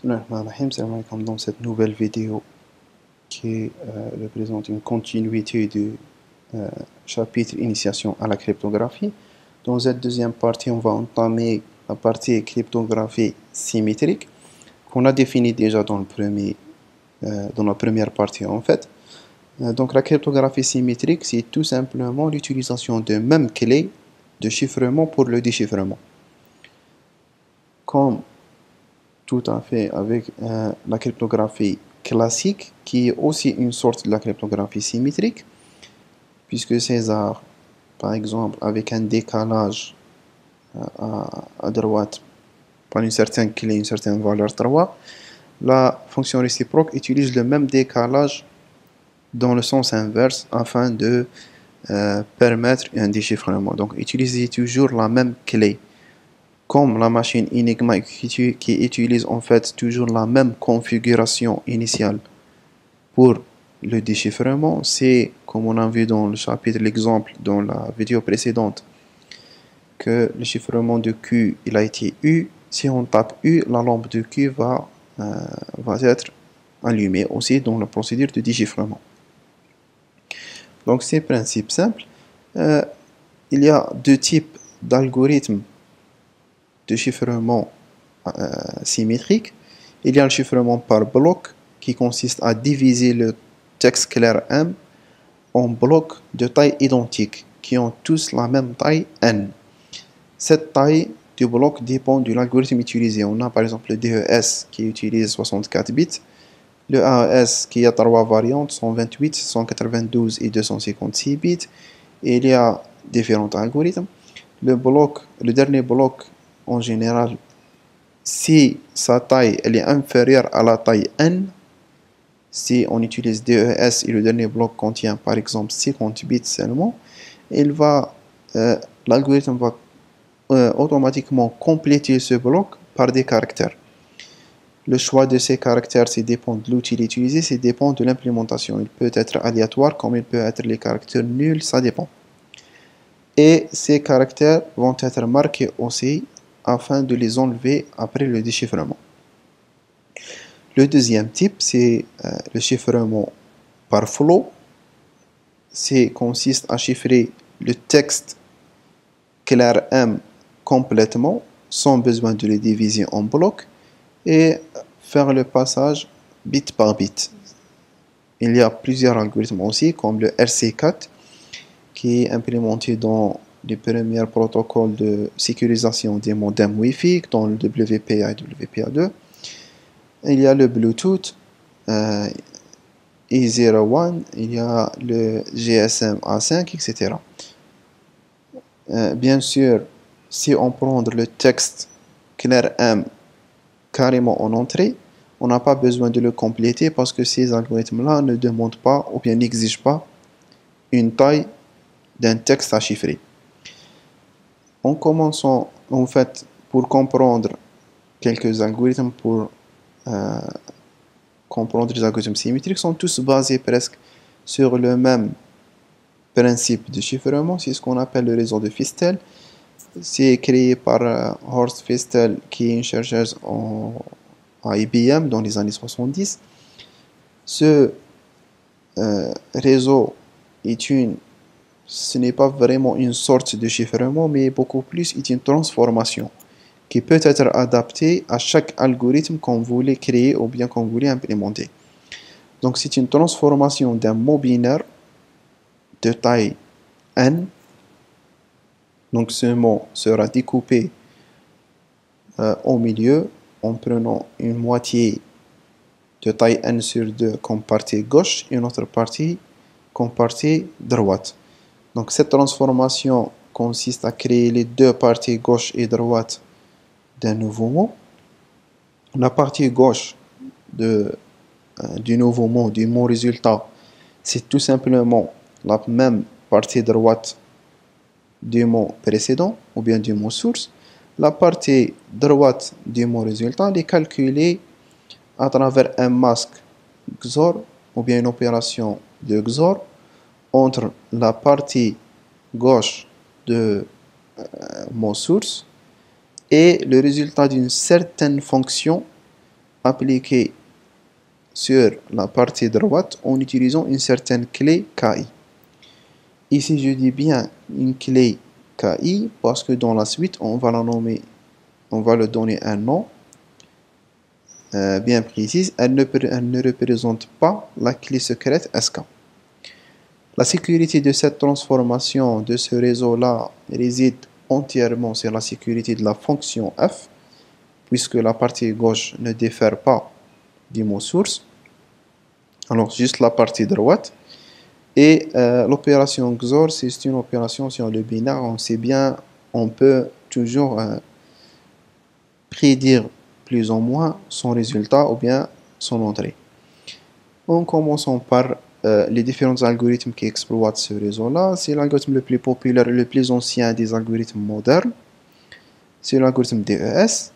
Salam alaikum. Dans cette nouvelle vidéo qui représente une continuité du chapitre Initiation à la cryptographie. Dans cette deuxième partie, on va entamer la partie cryptographie symétrique qu'on a définie déjà dans la première partie en fait. Donc la cryptographie symétrique, c'est tout simplement l'utilisation de même clé de chiffrement pour le déchiffrement. Comme tout à fait avec la cryptographie classique, qui est aussi une sorte de la cryptographie symétrique, puisque César, par exemple, avec un décalage à droite par une certaine clé, une certaine valeur 3, la fonction réciproque utilise le même décalage dans le sens inverse afin de permettre un déchiffrement. Donc, utilisez toujours la même clé. Comme la machine Enigma qui utilise en fait toujours la même configuration initiale pour le déchiffrement, c'est comme on a vu dans le chapitre, l'exemple dans la vidéo précédente, que le chiffrement de Q il a été U. Si on tape U, la lampe de Q va être allumée aussi dans la procédure de déchiffrement. Donc c'est principe simple. Il y a deux types d'algorithmes de chiffrement symétrique. Il y a le chiffrement par bloc qui consiste à diviser le texte clair M en blocs de taille identique qui ont tous la même taille N. Cette taille du bloc dépend de l'algorithme utilisé. On a par exemple le DES qui utilise 64 bits, le AES qui a trois variantes, 128, 192 et 256 bits, et il y a différents algorithmes. Le dernier bloc en général, si sa taille elle est inférieure à la taille n, si on utilise DES et le dernier bloc contient par exemple 50 bits seulement, l'algorithme va automatiquement compléter ce bloc par des caractères. Le choix de ces caractères, ça dépend de l'outil utilisé, ça dépend de l'implémentation. Il peut être aléatoire comme il peut être les caractères nuls, ça dépend. Et ces caractères vont être marqués aussi afin de les enlever après le déchiffrement. Le deuxième type, c'est le chiffrement par flow. Consiste à chiffrer le texte clair M complètement, sans besoin de le diviser en blocs, et faire le passage bit par bit. Il y a plusieurs algorithmes aussi, comme le RC4, qui est implémenté dans les premiers protocoles de sécurisation des modems Wi-Fi, dans le WPA et WPA2. Il y a le Bluetooth E01, il y a le GSM A5, etc. Bien sûr, si on prend le texte clair M carrément en entrée, on n'a pas besoin de le compléter parce que ces algorithmes-là ne demandent pas ou bien n'exigent pas une taille d'un texte à chiffrer. En commençant, en fait, pour comprendre quelques algorithmes, pour comprendre les algorithmes symétriques, sont tous basés presque sur le même principe de chiffrement. C'est ce qu'on appelle le réseau de Feistel. C'est créé par Horst Feistel, qui est une chercheuse à IBM dans les années 70. Ce réseau ce n'est pas vraiment une sorte de chiffrement, mais beaucoup plus est une transformation qui peut être adaptée à chaque algorithme qu'on voulait créer ou bien qu'on voulait implémenter. Donc c'est une transformation d'un mot binaire de taille n. Donc ce mot sera découpé au milieu en prenant une moitié de taille n sur 2 comme partie gauche et une autre partie comme partie droite. Donc cette transformation consiste à créer les deux parties gauche et droite d'un nouveau mot. La partie gauche du nouveau mot, du mot résultat, c'est tout simplement la même partie droite du mot précédent ou bien du mot source. La partie droite du mot résultat est calculée à travers un masque XOR ou bien une opération de XOR entre la partie gauche de mot source et le résultat d'une certaine fonction appliquée sur la partie droite en utilisant une certaine clé KI. Ici, je dis bien une clé KI parce que dans la suite, on va la nommer, on va lui donner un nom bien précis. Elle ne représente pas la clé secrète SK. La sécurité de cette transformation de ce réseau-là réside entièrement sur la sécurité de la fonction F, puisque la partie gauche ne diffère pas du mot source. Alors, juste la partie droite. Et l'opération XOR, c'est une opération sur le binaire. On sait bien, on peut toujours prédire plus ou moins son résultat ou bien son entrée. En commençant par les différents algorithmes qui exploitent ce réseau-là, c'est l'algorithme le plus populaire, le plus ancien des algorithmes modernes. C'est l'algorithme DES,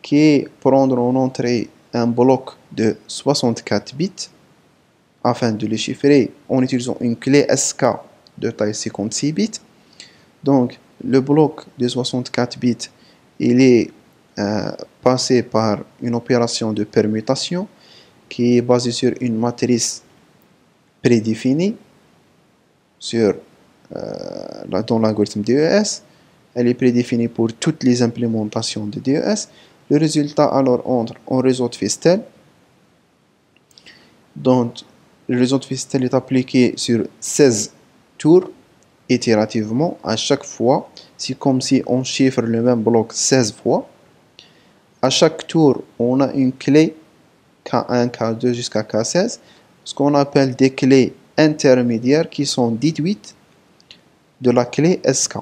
qui est prendre en entrée un bloc de 64 bits afin de les chiffrer en utilisant une clé SK de taille 56 bits. Donc, le bloc de 64 bits, il est passé par une opération de permutation qui est basée sur une matrice prédéfinie dans l'algorithme DES. Elle est prédéfinie pour toutes les implémentations de DES. Le résultat alors entre en réseau de Feistel. Donc, le réseau de Feistel est appliqué sur 16 tours itérativement. À chaque fois, c'est comme si on chiffre le même bloc 16 fois. À chaque tour, on a une clé K1, K2 jusqu'à K16, ce qu'on appelle des clés intermédiaires qui sont déduites de la clé SK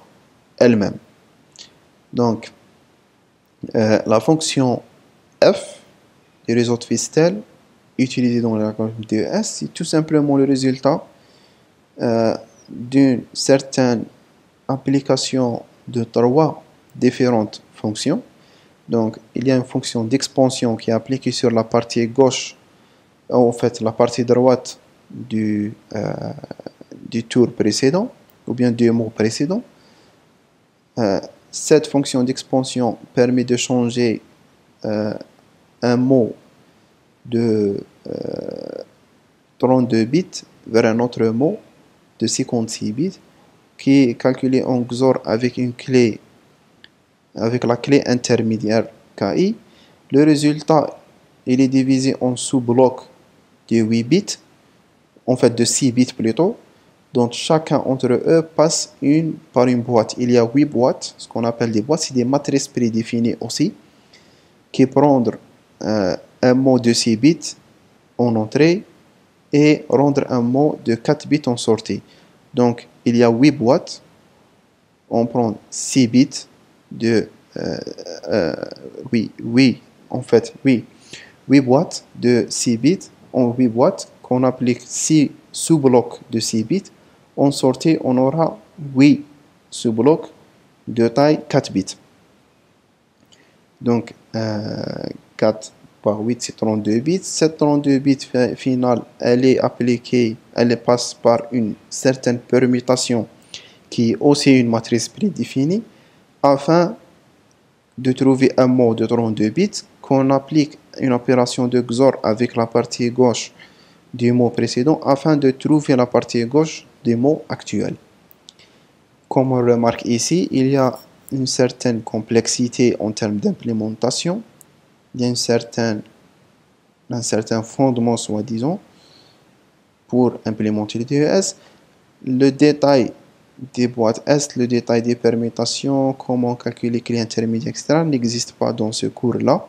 elle-même. Donc, la fonction F du réseau de Feistel utilisé dans l'algorithme DES, c'est tout simplement le résultat d'une certaine application de 3 différentes fonctions. Donc, il y a une fonction d'expansion qui est appliquée sur la partie gauche, en fait, la partie droite du tour précédent, ou bien du mot précédent. Cette fonction d'expansion permet de changer un mot de 32 bits vers un autre mot de 56 bits qui est calculé en XOR avec la clé intermédiaire KI. Le résultat, il est divisé en sous-blocs de 8 bits, en fait de 6 bits plutôt. Donc chacun entre eux passe par une boîte. Il y a 8 boîtes, ce qu'on appelle des boîtes, c'est des matrices prédéfinies aussi, qui prennent un mot de 6 bits en entrée et rendre un mot de 4 bits en sortie. Donc il y a 8 boîtes, on prend 6 bits de 8 boîtes de 6 bits en 8 boîtes qu'on applique 6 sous-blocs de 6 bits. En sortie, on aura 8 sous-blocs de taille 4 bits. Donc 4 par 8, c'est 32 bits. Cette 32 bits finale, elle est appliquée, elle passe par une certaine permutation qui est aussi une matrice prédéfinie afin de trouver un mot de 32 bits qu'on applique une opération de XOR avec la partie gauche du mot précédent afin de trouver la partie gauche du mot actuel. Comme on remarque ici, il y a une certaine complexité en termes d'implémentation. Il y a un certain fondement, soi-disant, pour implémenter le DES. Le détail des boîtes S, le détail des permutations, comment calculer les clés intermédiaires, etc. n'existe pas dans ce cours-là.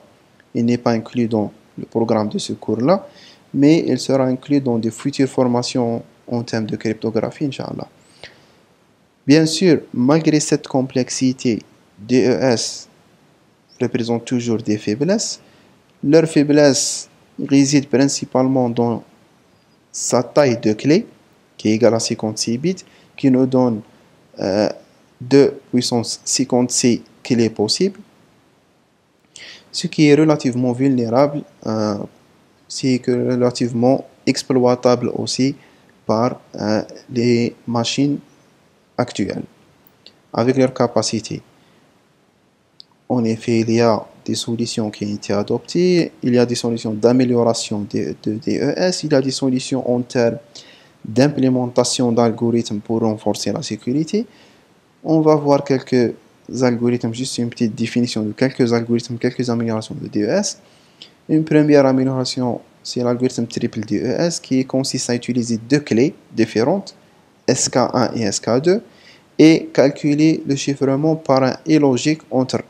Il n'est pas inclus dans le programme de ce cours-là, mais il sera inclus dans des futures formations en termes de cryptographie, Inch'Allah. Bien sûr, malgré cette complexité, DES représente toujours des faiblesses. Leur faiblesse réside principalement dans sa taille de clé, qui est égale à 56 bits, qui nous donne 2 puissance 56 clés possibles, ce qui est relativement vulnérable, c'est relativement exploitable aussi par les machines actuelles, avec leur capacité. En effet, il y a des solutions qui ont été adoptées, il y a des solutions d'amélioration de DES, il y a des solutions en termes d'implémentation d'algorithmes pour renforcer la sécurité. On va voir quelques algorithmes, juste une petite définition de quelques algorithmes, quelques améliorations de DES. Une première amélioration, c'est l'algorithme triple DES qui consiste à utiliser deux clés différentes, SK1 et SK2, et calculer le chiffrement par un et logique entre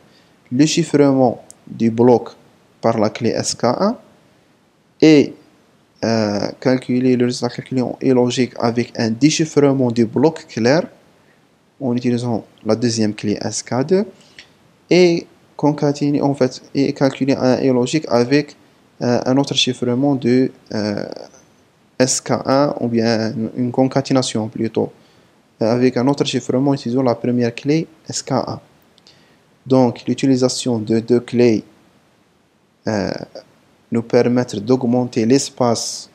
le chiffrement du bloc par la clé SK1 et calculer le résultat calculé en et logique avec un déchiffrement du bloc clair en utilisant la deuxième clé SK2 et concaténer en fait et calculer un et logique avec un autre chiffrement de SK1 ou bien une concaténation plutôt avec un autre chiffrement utilisant la première clé SK1. Donc l'utilisation de deux clés nous permettre d'augmenter l'espace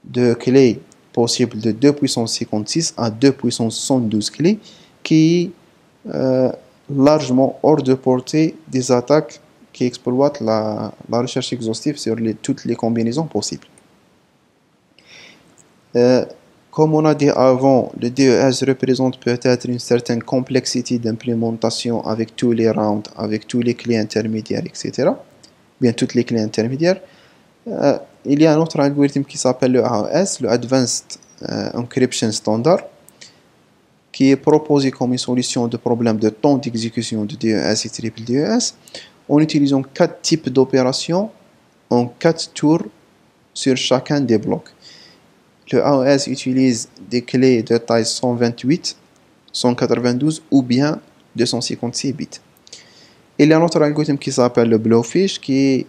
de clés possible de 2 puissance 56 à 2 puissance 112 clés qui est largement hors de portée des attaques qui exploitent la recherche exhaustive sur toutes les combinaisons possibles. Comme on a dit avant, le DES représente peut-être une certaine complexité d'implémentation avec tous les rounds, avec tous les clés intermédiaires, etc. Bien toutes les clés intermédiaires. Il y a un autre algorithme qui s'appelle le AES, le Advanced Encryption Standard, qui est proposé comme une solution de problème de temps d'exécution de DES et triple DES en utilisant 4 types d'opérations en 4 tours sur chacun des blocs. Le AES utilise des clés de taille 128, 192 ou bien 256 bits. Il y a un autre algorithme qui s'appelle le Blowfish qui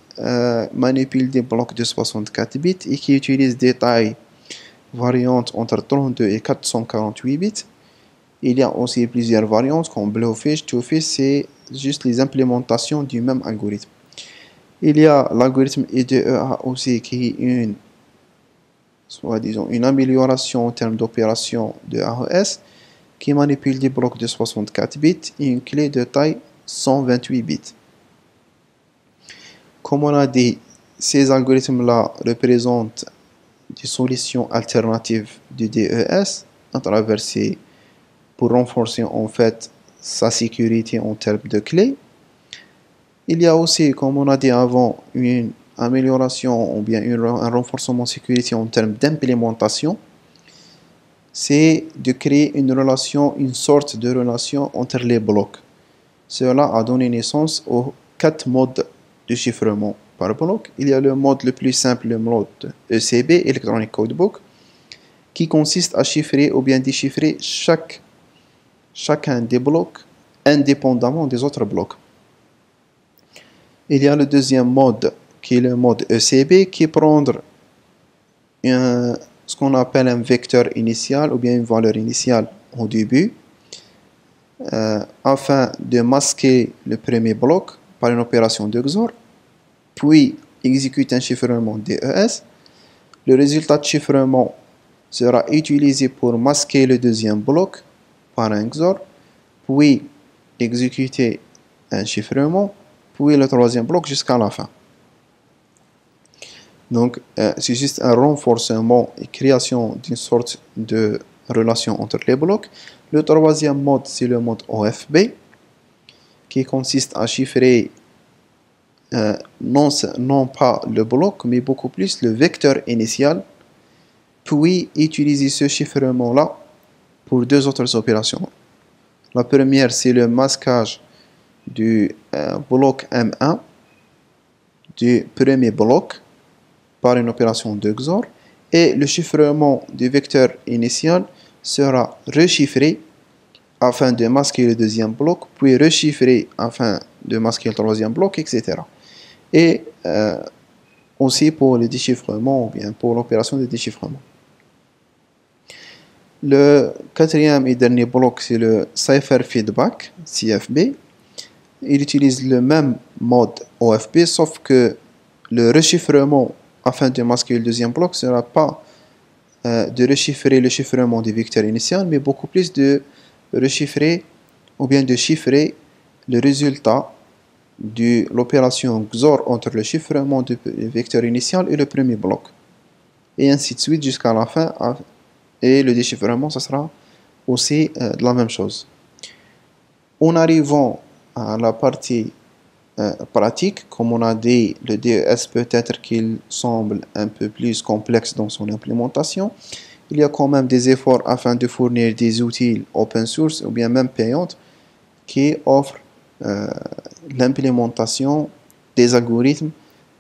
manipule des blocs de 64 bits et qui utilise des tailles variantes entre 32 et 448 bits. Il y a aussi plusieurs variantes comme Blowfish, Twofish, c'est juste les implémentations du même algorithme. Il y a l'algorithme IDEA aussi qui est une amélioration en termes d'opération de AES qui manipule des blocs de 64 bits et une clé de taille 128 bits. Comme on a dit, ces algorithmes-là représentent des solutions alternatives du DES à travers pour renforcer en fait sa sécurité en termes de clés. Il y a aussi, comme on a dit avant, une amélioration ou bien un renforcement de sécurité en termes d'implémentation. C'est de créer une sorte de relation entre les blocs. Cela a donné naissance aux 4 modes de chiffrement par bloc. Il y a le mode le plus simple, le mode ECB, Electronic Codebook, qui consiste à chiffrer ou bien déchiffrer chacun des blocs indépendamment des autres blocs. Il y a le deuxième mode qui est le mode ECB qui prend ce qu'on appelle un vecteur initial ou bien une valeur initiale au début afin de masquer le premier bloc par une opération de XOR, puis exécute un chiffrement DES. Le résultat de chiffrement sera utilisé pour masquer le deuxième bloc par un XOR, puis exécuter un chiffrement, puis le troisième bloc jusqu'à la fin. Donc, c'est juste un renforcement et création d'une sorte de relation entre les blocs. Le troisième mode, c'est le mode OFB, qui consiste à chiffrer non pas le bloc, mais beaucoup plus le vecteur initial, puis utiliser ce chiffrement-là pour deux autres opérations. La première, c'est le masquage du bloc M1 du premier bloc par une opération de XOR, et le chiffrement du vecteur initial sera rechiffré afin de masquer le deuxième bloc, puis rechiffré afin de masquer le troisième bloc, etc. Et aussi pour le déchiffrement, ou bien pour l'opération de déchiffrement. Le quatrième et dernier bloc, c'est le Cipher Feedback, CFB. Il utilise le même mode OFB, sauf que le rechiffrement afin de masquer le deuxième bloc ne sera pas de rechiffrer le chiffrement du vecteur initial, mais beaucoup plus de rechiffrer ou bien de chiffrer le résultat de l'opération XOR entre le chiffrement du vecteur initial et le premier bloc. Et ainsi de suite jusqu'à la fin. Et le déchiffrement, ça sera aussi de la même chose. En arrivant à la partie pratique, comme on a dit, le DES peut-être qu'il semble un peu plus complexe dans son implémentation. Il y a quand même des efforts afin de fournir des outils open source ou bien même payantes qui offrent l'implémentation des algorithmes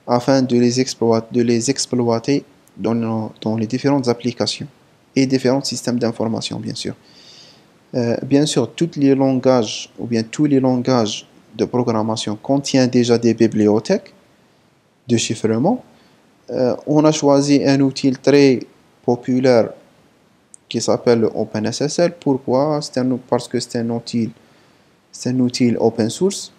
afin de les exploiter dans les différentes applications et différents systèmes d'information, bien sûr. Bien sûr, tous les langages ou bien tous les langages de programmation contiennent déjà des bibliothèques de chiffrement. On a choisi un outil très populaire qui s'appelle le OpenSSL. Pourquoi? Parce que c'est un outil open source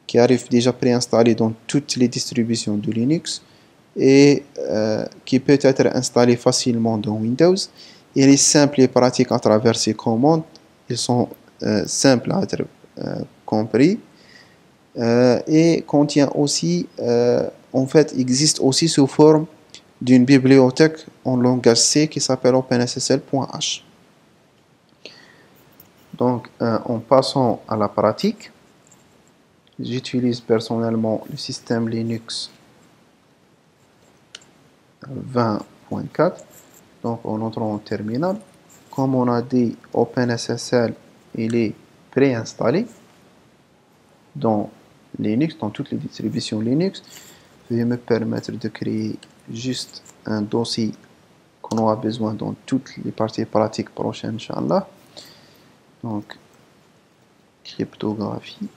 qui arrive déjà préinstallé dans toutes les distributions de Linux et qui peut être installé facilement dans Windows. Il est simple et pratique à travers ses commandes. Ils sont simples à être compris et contient aussi, en fait, existe aussi sous forme d'une bibliothèque en langage C qui s'appelle OpenSSL.h. Donc, en passant à la pratique, j'utilise personnellement le système Linux 20.4. Donc, en entrant en terminal, comme on a dit, OpenSSL, il est préinstallé dans Linux, dans toutes les distributions Linux. Veuillez me permettre de créer juste un dossier qu'on aura besoin dans toutes les parties pratiques prochaines, Inch'Allah. Donc, cryptographie.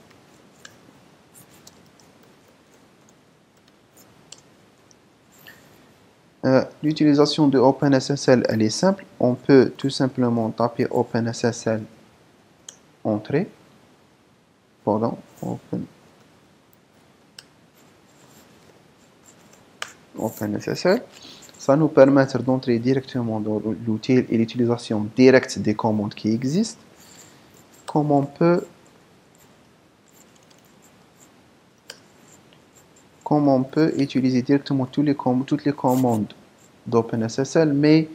L'utilisation de OpenSSL, elle est simple. On peut tout simplement taper OpenSSL entrée. Pardon, OpenSSL. Ça nous permet d'entrer directement dans l'outil et l'utilisation directe des commandes qui existent. Comme on peut utiliser directement toutes les commandes d'OpenSSL, mais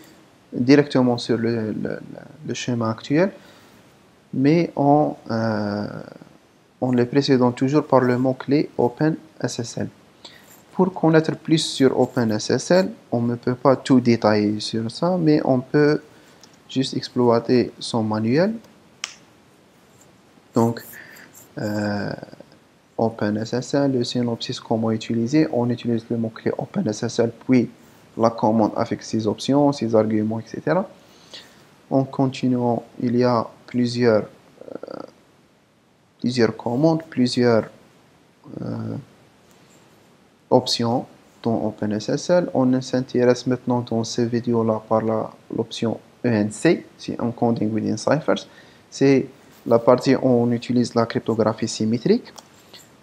directement sur le schéma actuel, mais en les précédant toujours par le mot-clé OpenSSL. Pour connaître plus sur OpenSSL, on ne peut pas tout détailler sur ça, mais on peut juste exploiter son manuel. Donc, OpenSSL, le synopsis, comment utiliser. On utilise le mot-clé OpenSSL, puis la commande avec ses options, ses arguments, etc. En continuant, il y a plusieurs commandes, plusieurs options dans OpenSSL. On s'intéresse maintenant dans ces vidéos-là par l'option ENC, c'est Encoding Within Ciphers. C'est la partie où on utilise la cryptographie symétrique.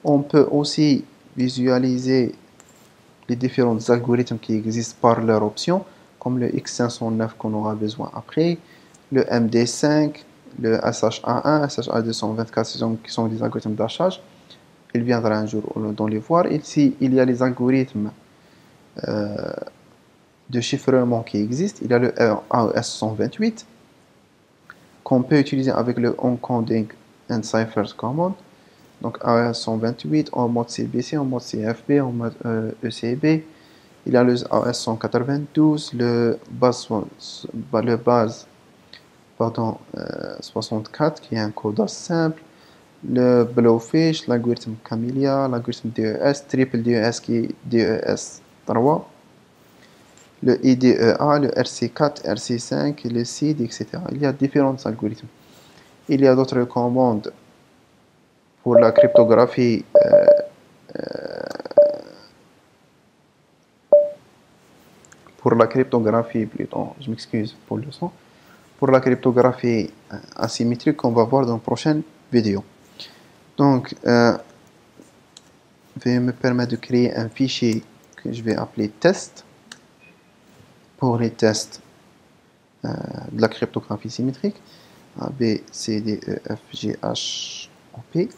On peut aussi visualiser les différents algorithmes qui existent par leur option, comme le X509 qu'on aura besoin après, le MD5, le SHA1, SHA224, qui sont des algorithmes d'hachage. Il viendra un jour dans les voir. Ici, il y a les algorithmes de chiffrement qui existent. Il y a le AES128 qu'on peut utiliser avec le Encoding and Ciphers command. Donc AES128 en mode CBC, en mode CFB, en mode ECB. Il y a le AES192, le base 64 qui est un codage simple, le Blowfish, l'algorithme Camellia, l'algorithme DES, triple DES qui est DES 3, le IDEA, le RC4, RC5, le SID, etc. Il y a différents algorithmes. Il y a d'autres commandes pour la cryptographie plutôt, je m'excuse pour le son, pour la cryptographie asymétrique qu'on va voir dans la prochaine vidéo. Donc, veuillez me permettre de créer un fichier que je vais appeler test pour les tests de la cryptographie symétrique. A, B, C, D, E, F, G, H, O, P.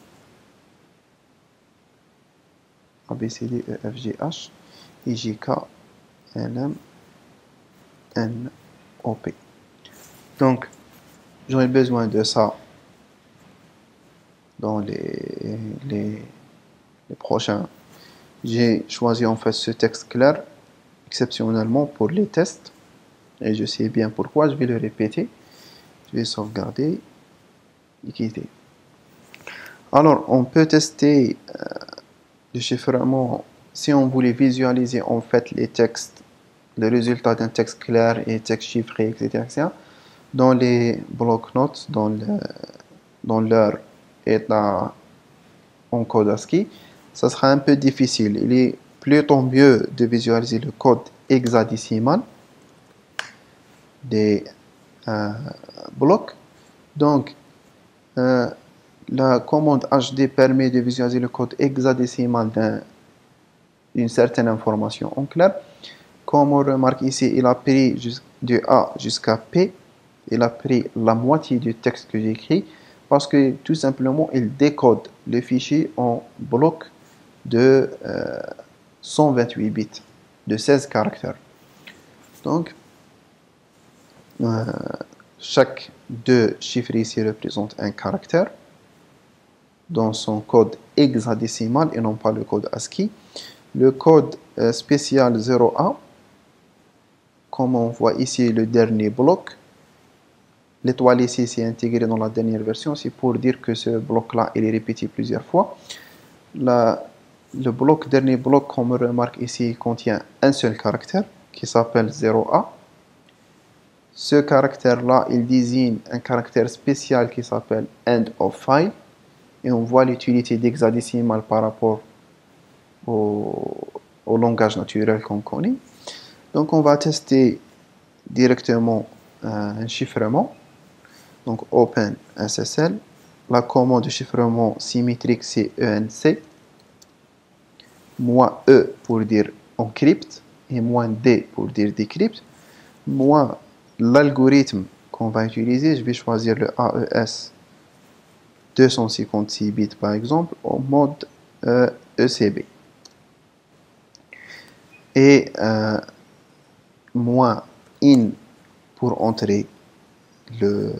A, B, C, D, E, F, G, H, I, J, K, L, M, N, O, P. Donc, j'aurai besoin de ça dans les prochains. J'ai choisi en fait ce texte clair exceptionnellement pour les tests. Et je sais bien pourquoi, je vais le répéter. Je vais sauvegarder et quitter. Alors, on peut tester le chiffrement si on voulait visualiser en fait les textes, le résultat d'un texte clair et texte chiffré, etc. dans les blocs-notes, dans leur état en code ASCII, ça sera un peu difficile. Il est plutôt mieux de visualiser le code hexadécimal des blocs. Donc, la commande HD permet de visualiser le code hexadécimal d'une certaine information en clair. Comme on remarque ici, il a pris de A jusqu'à P. Il a pris la moitié du texte que j'ai écrit parce que tout simplement, il décode le fichier en bloc de 128 bits, de 16 caractères. Donc, chaque deux chiffres ici représente un caractère dans son code hexadécimal et non pas le code ASCII. Le code spécial 0A, comme on voit ici le dernier bloc, l'étoile ici c'est intégré dans la dernière version, c'est pour dire que ce bloc-là il est répété plusieurs fois. Le dernier bloc, comme on remarque ici, contient un seul caractère qui s'appelle 0A. Ce caractère-là, il désigne un caractère spécial qui s'appelle end of file. Et on voit l'utilité d'hexadécimal par rapport au langage naturel qu'on connaît. Donc on va tester directement un chiffrement. Donc Open SSL. La commande de chiffrement symétrique c'est ENC. Moins E pour dire encrypt et moins D pour dire decrypt. Moins l'algorithme qu'on va utiliser, je vais choisir le AES 256 bits par exemple en mode ECB. Et moins in pour entrer je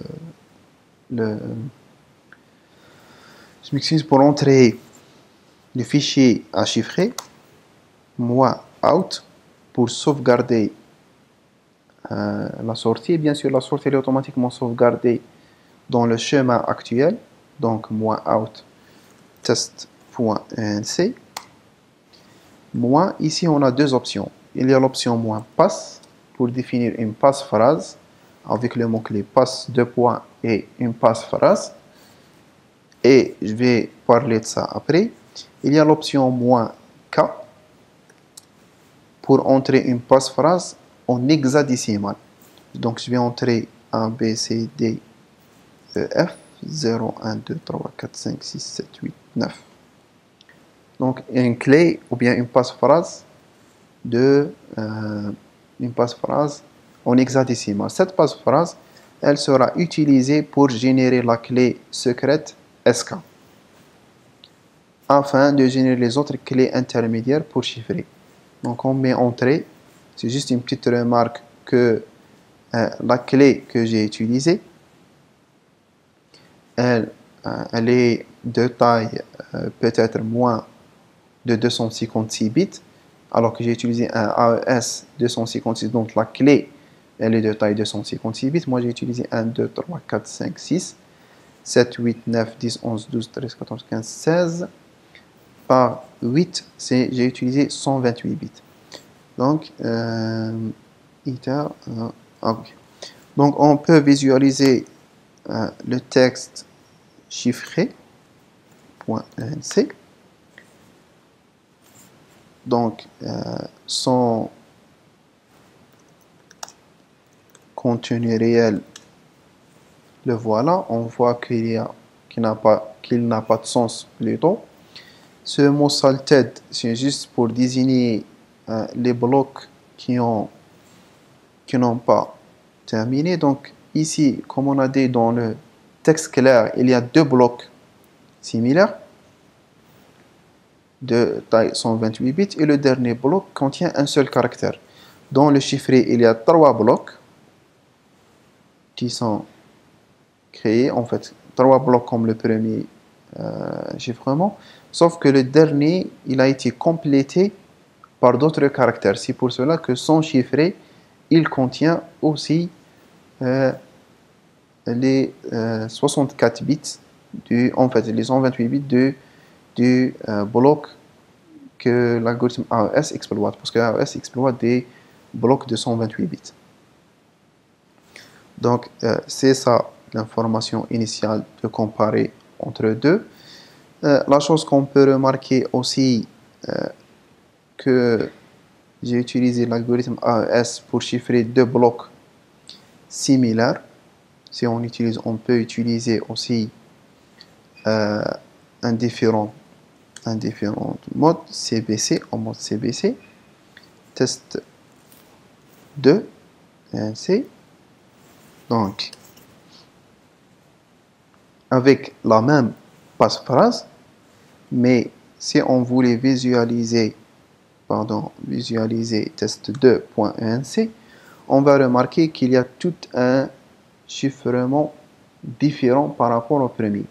m'excuse, pour entrer le fichier à chiffrer, moins out pour sauvegarder la sortie. Bien sûr, la sortie est automatiquement sauvegardée dans le chemin actuel, donc moins out test.enc. Moins, ici on a deux options. Il y a l'option moins pass pour définir une passe-phrase avec le mot-clé passe deux points et une passe-phrase. Et je vais parler de ça après. Il y a l'option moins K pour entrer une passe-phrase en hexadécimal. Donc je vais entrer A, B, C, D, E, F, 0, 1, 2, 3, 4, 5, 6, 7, 8, 9. Donc une clé ou bien une passe-phrase une passe-phrase en hexadécimal. Cette passe-phrase, elle sera utilisée pour générer la clé secrète SK afin de générer les autres clés intermédiaires pour chiffrer. Donc on met entrée. C'est juste une petite remarque que la clé que j'ai utilisée, elle est de taille peut-être moins de 256 bits, alors que j'ai utilisé un AES 256, donc la clé, elle est de taille 256 bits. Moi, j'ai utilisé 1, 2, 3, 4, 5, 6, 7, 8, 9, 10, 11, 12, 13, 14, 15, 16. Par 8, j'ai utilisé 128 bits. Donc, okay. Donc, on peut visualiser le texte chiffré, .nc. Donc, son contenu réel, le voilà. On voit qu'il n'a pas de sens plutôt. Ce mot salted, c'est juste pour désigner les blocs qui n'ont pas terminé. Donc, ici, comme on a dit dans le texte clair, il y a deux blocs similaires. de taille 128 bits et le dernier bloc contient un seul caractère. Dans le chiffré, il y a 3 blocs qui sont créés, en fait, 3 blocs comme le premier chiffrement, sauf que le dernier, il a été complété par d'autres caractères. C'est pour cela que son chiffré, il contient aussi les 64 bits, en fait, les 128 bits du bloc que l'algorithme AES exploite, parce que AES exploite des blocs de 128 bits. Donc, c'est ça l'information initiale de comparer entre deux. La chose qu'on peut remarquer aussi, que j'ai utilisé l'algorithme AES pour chiffrer deux blocs similaires. Si on peut utiliser aussi un différent mode CBC, en mode CBC, test 2, NC. Donc, avec la même passe-phrase, mais si on voulait visualiser test 2.enc, on va remarquer qu'il y a tout un chiffrement différent par rapport au premier.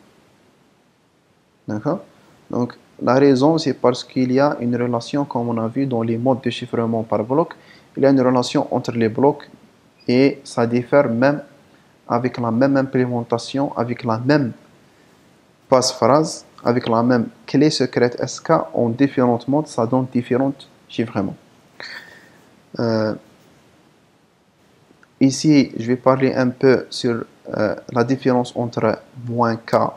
D'accord? Donc, la raison, c'est parce qu'il y a une relation, comme on a vu dans les modes de chiffrement par bloc, il y a une relation entre les blocs et ça diffère même avec la même implémentation, avec la même passe-phrase, avec la même clé secrète SK en différents modes, ça donne différents chiffrements. Ici, je vais parler un peu sur la différence entre "-k"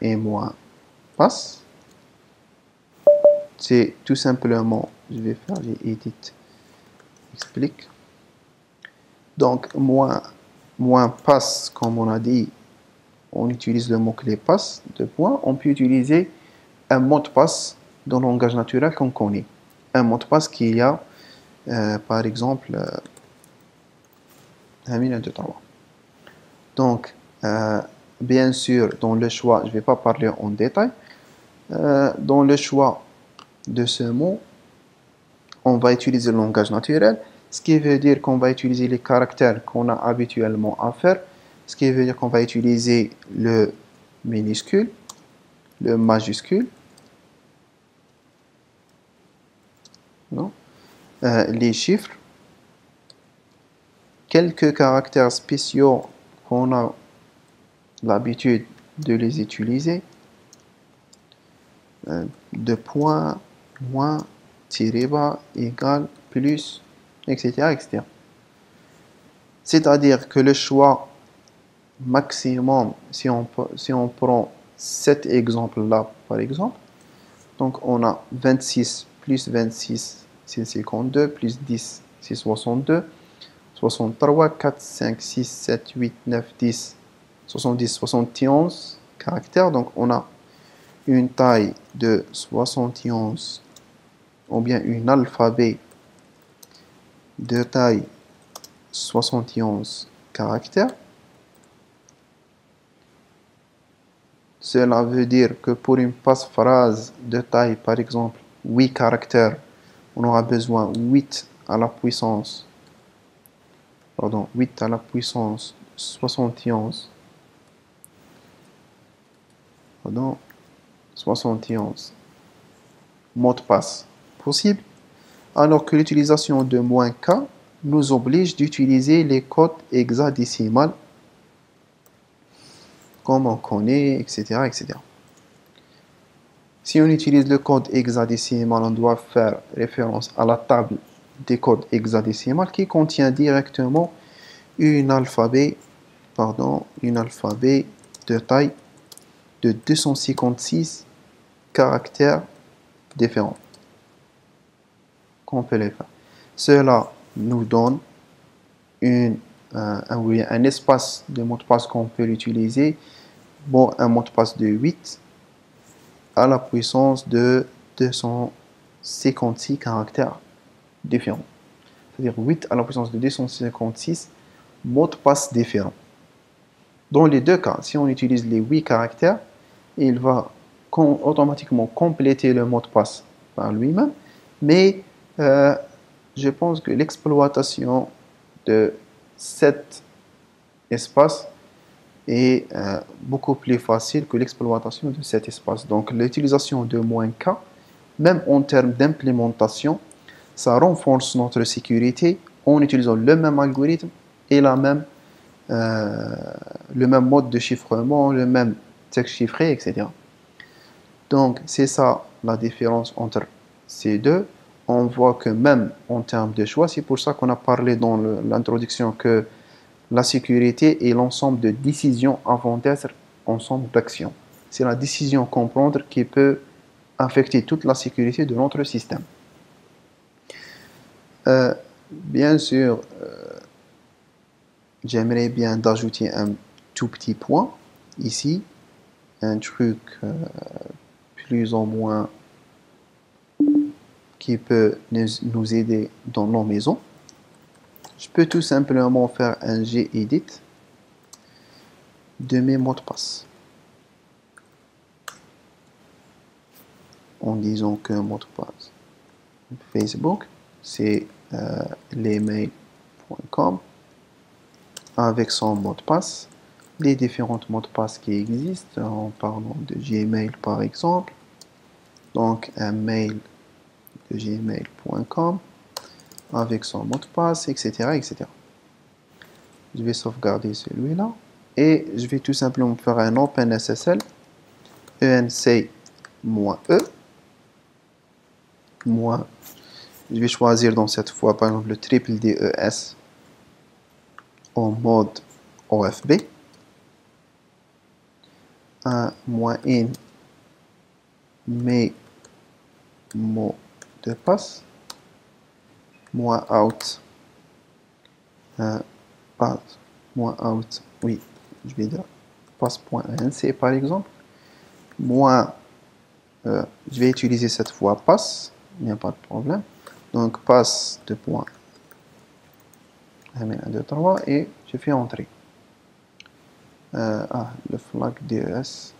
et "-pass". C'est tout simplement, je vais faire les edit, explique. Donc, "-pass", comme on a dit, on utilise le mot-clé pass, deux points. On peut utiliser un mot de passe dans le langage naturel qu'on connaît. Un mot de passe qui a, par exemple, 1 2 3. Donc, bien sûr, dans le choix, je ne vais pas parler en détail, dans le choix de ce mot, on va utiliser le langage naturel, ce qui veut dire qu'on va utiliser les caractères qu'on a habituellement à faire, ce qui veut dire qu'on va utiliser le minuscule, le majuscule, non? Les chiffres, quelques caractères spéciaux qu'on a l'habitude de les utiliser, de points, moins, tiré bas, égal, plus, etc. etc. C'est-à-dire que le choix maximum, si on prend cet exemple-là, par exemple, donc on a 26 plus 26, c'est 52, plus 10, c'est 62, 63, 4, 5, 6, 7, 8, 9, 10, 70, 71 caractères. Donc on a une taille de 71, ou bien un alphabet de taille 71 caractères. Cela veut dire que pour une passe-phrase de taille, par exemple, 8 caractères, on aura besoin 8 à la puissance 71, 71 mots de passe possibles, alors que l'utilisation de "-k" nous oblige d'utiliser les codes hexadécimales comme on connaît, etc., etc. Si on utilise le code hexadécimal, on doit faire référence à la table des codes hexadécimales qui contient directement un alphabet de taille de 256 caractères différents qu'on peut les faire. Cela nous donne un espace de mot de passe qu'on peut l'utiliser. Bon, un mot de passe de 8 à la puissance de 256 caractères différents. C'est-à-dire 8 à la puissance de 256 mots de passe différents. Dans les deux cas, si on utilise les 8 caractères, il va automatiquement compléter le mot de passe par lui-même, mais je pense que l'exploitation de cet espace est beaucoup plus facile que l'exploitation de cet espace. Donc l'utilisation de "-k", même en termes d'implémentation, ça renforce notre sécurité en utilisant le même algorithme et le même mode de chiffrement, le même texte chiffré, etc. Donc c'est ça la différence entre ces deux. On voit que même en termes de choix, c'est pour ça qu'on a parlé dans l'introduction que la sécurité est l'ensemble de décisions avant d'être ensemble d'actions. C'est la décision comprendre qui peut affecter toute la sécurité de notre système. Bien sûr, j'aimerais bien d'ajouter un tout petit point ici, un truc plus ou moins qui peut nous aider dans nos maisons. Je peux tout simplement faire un gedit de mes mots de passe en disant que mot de passe Facebook c'est l'email.com avec son mot de passe, les différents mots de passe qui existent en parlant de Gmail par exemple, donc un mail de gmail.com avec son mot de passe, etc., etc. Je vais sauvegarder celui-là et je vais tout simplement faire un OpenSSL enc-e moi je vais choisir dans cette fois par exemple le triple DES en mode OFB, un -in mes mots de passe, -out -out, oui, je vais dire passe.enc par exemple, je vais utiliser cette fois passe, il n'y a pas de problème, donc passe de point 1, 2, 3 et je fais entrer. Le flag DES,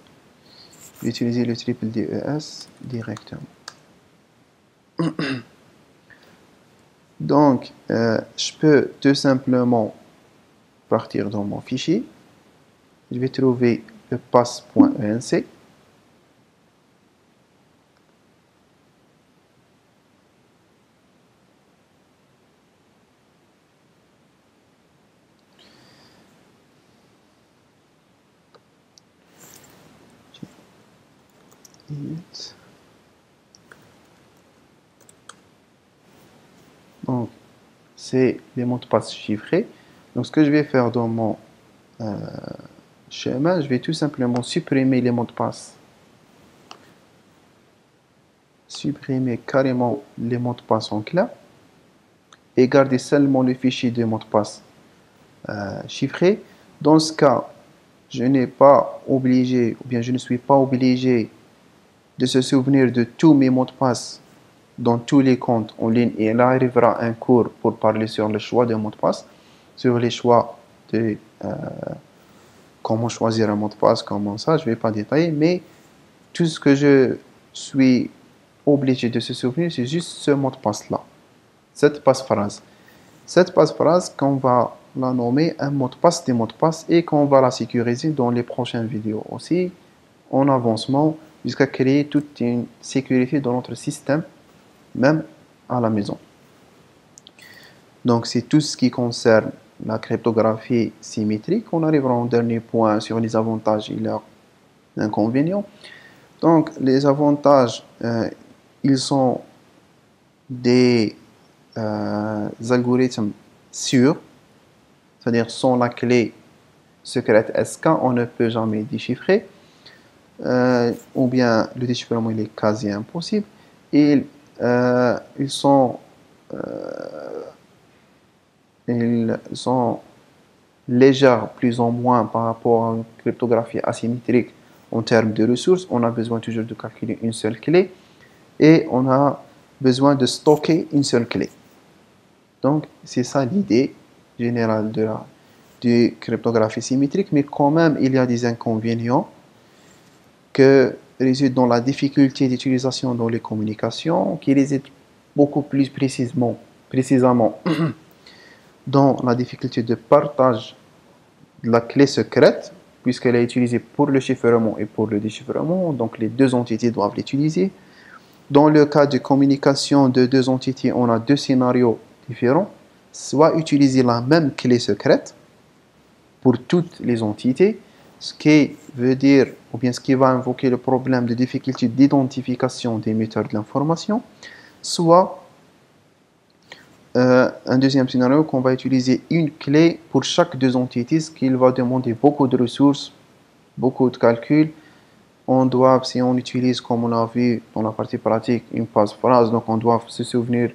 je vais utiliser le triple DES directement. Donc, je peux tout simplement partir dans mon fichier. Je vais trouver le passe.enc. Donc, c'est les mots de passe chiffrés. Donc, ce que je vais faire dans mon schéma, je vais tout simplement supprimer les mots de passe. Supprimer carrément les mots de passe en clair et garder seulement le fichier de mots de passe chiffrés. Dans ce cas, je n'ai pas obligé, ou bien je ne suis pas obligé de se souvenir de tous mes mots de passe dans tous les comptes en ligne, et il arrivera un cours pour parler sur le choix de mot de passe, sur les choix de comment choisir un mot de passe, comment ça, je ne vais pas détailler, mais tout ce que je suis obligé de se souvenir, c'est juste ce mot de passe-là, cette passe-phrase. Cette passe-phrase qu'on va la nommer un mot de passe des mots de passe et qu'on va la sécuriser dans les prochaines vidéos aussi, en avancement, jusqu'à créer toute une sécurité dans notre système, même à la maison. Donc c'est tout ce qui concerne la cryptographie symétrique. On arrivera au dernier point sur les avantages et leurs inconvénients. Donc les avantages, ils sont des algorithmes sûrs, c'est-à-dire sans la clé secrète SK, on ne peut jamais déchiffrer, ou bien le déchiffrement il est quasi impossible. Et ils sont légers plus ou moins par rapport à une cryptographie asymétrique en termes de ressources. On a besoin toujours de calculer une seule clé et on a besoin de stocker une seule clé. Donc c'est ça l'idée générale de la cryptographie symétrique, mais quand même il y a des inconvénients que réside dans la difficulté d'utilisation dans les communications, qui réside beaucoup plus précisément dans la difficulté de partage de la clé secrète, puisqu'elle est utilisée pour le chiffrement et pour le déchiffrement, donc les deux entités doivent l'utiliser. Dans le cas de communication de deux entités, on a deux scénarios différents, soit utiliser la même clé secrète pour toutes les entités, ce qui veut dire, ou bien ce qui va invoquer le problème de difficulté d'identification des émetteurs de l'information, soit un deuxième scénario qu'on va utiliser une clé pour chaque deux entités, ce qui va demander beaucoup de ressources, beaucoup de calculs. On doit, si on utilise, comme on a vu dans la partie pratique, une passe-phrase, donc on doit se souvenir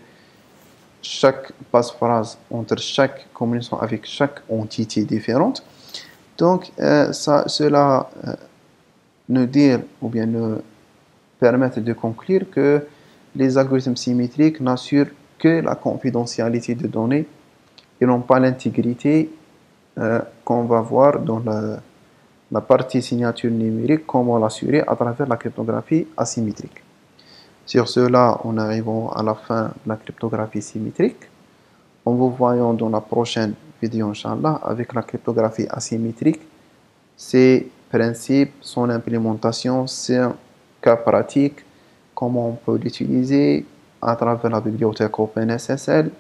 chaque passe-phrase entre chaque combinaison avec chaque entité différente. Donc, cela nous dire ou bien nous permettre de conclure que les algorithmes symétriques n'assurent que la confidentialité de données et non pas l'intégrité qu'on va voir dans la partie signature numérique, comment l'assurer à travers la cryptographie asymétrique. Sur cela, on arrive à la fin de la cryptographie symétrique. En vous voyant dans la prochaine vidéo, Inch'Allah, avec la cryptographie asymétrique, ses principes, son implémentation, ses cas pratiques, comment on peut l'utiliser à travers la bibliothèque OpenSSL,